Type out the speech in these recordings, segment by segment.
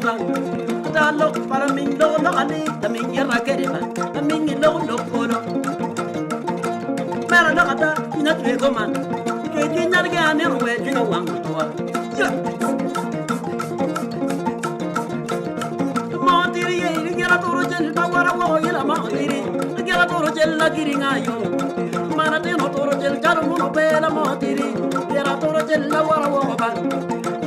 ba da lo para min lo lo ani da min yara kere ba da min lo lo kolo mera lo ata ina tre go man ke ti nyar ga ne ro we ti no wang to wa ya mo tiri ye gira toro jel ba wara wo yela ma tiri gira toro jel la giri ngayo mana te no toro jel jaru no bela mo tiri gira toro jel la wara wo ba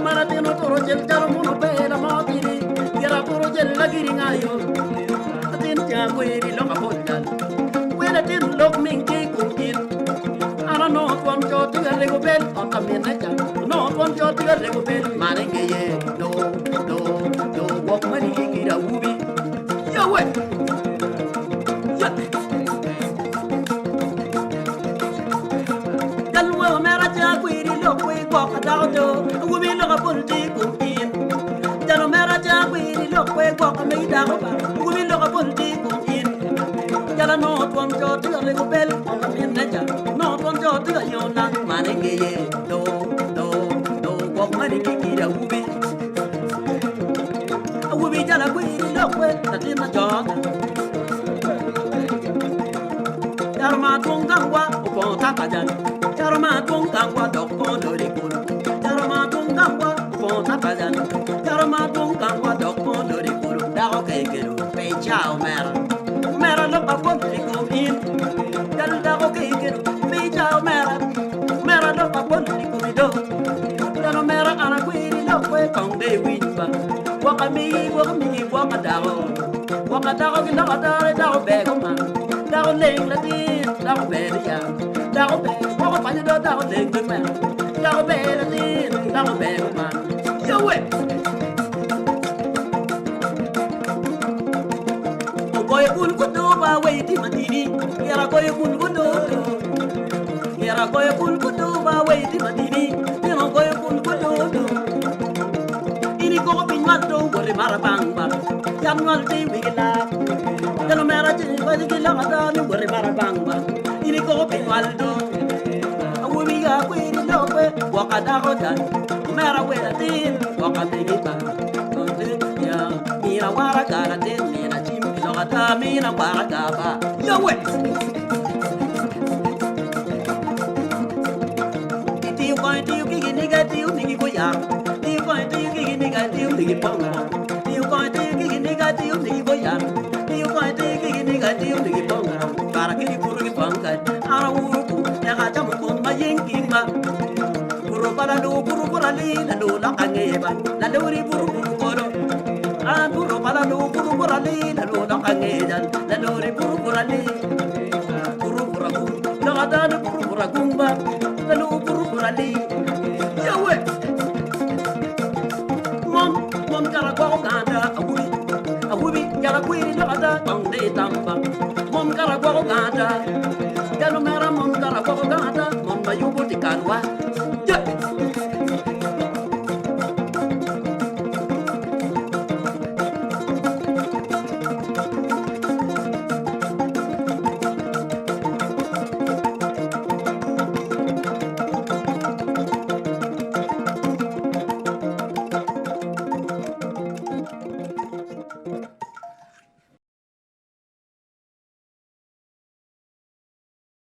mana te no toro jel jaru no bela mo tiri gira toro jel la giri ngayo atin ja ko ri lo ka bodal wena tin lok min ke ku kin ana no twam jo tiga le go bel on ta min na ja no twam jo tiga le go bel mane ke ye do wok mani ki da ubi yo we ya dalwa mera ja ku ri lo ku ko ka da do ubi lo ka pon ti ku kin dalo mera ja ku ri lo ku ko ka me da ba ubi lo ka pon ti ku kin yala no twam jo tiga le go bel on ta min na ja no twam jo tiga yo na mane ke ye do wok mani ki da ubi ubi jala ku ri lo ku ta tin na jo yarma tung kangwa upo ta ka jan yarma tung kangwa dok ko do ri kun yarma tung kangwa upo ta ka jan yarma tung kangwa dok ko do ri kun da ko ke ke ru pe chao mera lo pa ko ri ko in dal da ko ke ke ru pe chao mera lo pa ko ri ko do dalo mera ana ku ri lo ku kong de win ba wa ka mi wa ka da ko ki da ka da ko be ko ma da ko leng la ti da ko be ya da ko be ko pa ni do da ko leng be ma da ko be la ti da ko be ko ma yo we ko ye kun ko do ba we ti ma ti ni yara ko ye kun ko do yara ko ye kun ko do ba we ti ma ti ni no ko ye kun ko do ini ko pin ma do ko le mara bang ba yan wal ti wi la dalo mera ti ko ti la da ni ko le mara bang ba ini ko pin wal do awu mi ga ko ni do ko wa ka da ko da mera we la ti wa ka te gi ba ko te ya mi na wara ka la te mi na chim lo ka ta mi na wara ka ba yo we ti ki ni ga ti ni ko ya ti ki ni ga ti ni ko ba ti ki ni ga ti ni ko ya ti ki ni ga ti ni ko ba para ki ni puru ki panga ara uru ku ya ga ta mo kon ma yin ki ma puru para li la do la kange ba la do ri puru ko do puru para li la do la kange la do ri puru para li puru para ku la da do puru para kumba la do puru para li ya we mom kara ko ganda awi kara ku ri la da tong de tamba mom kara ko ganda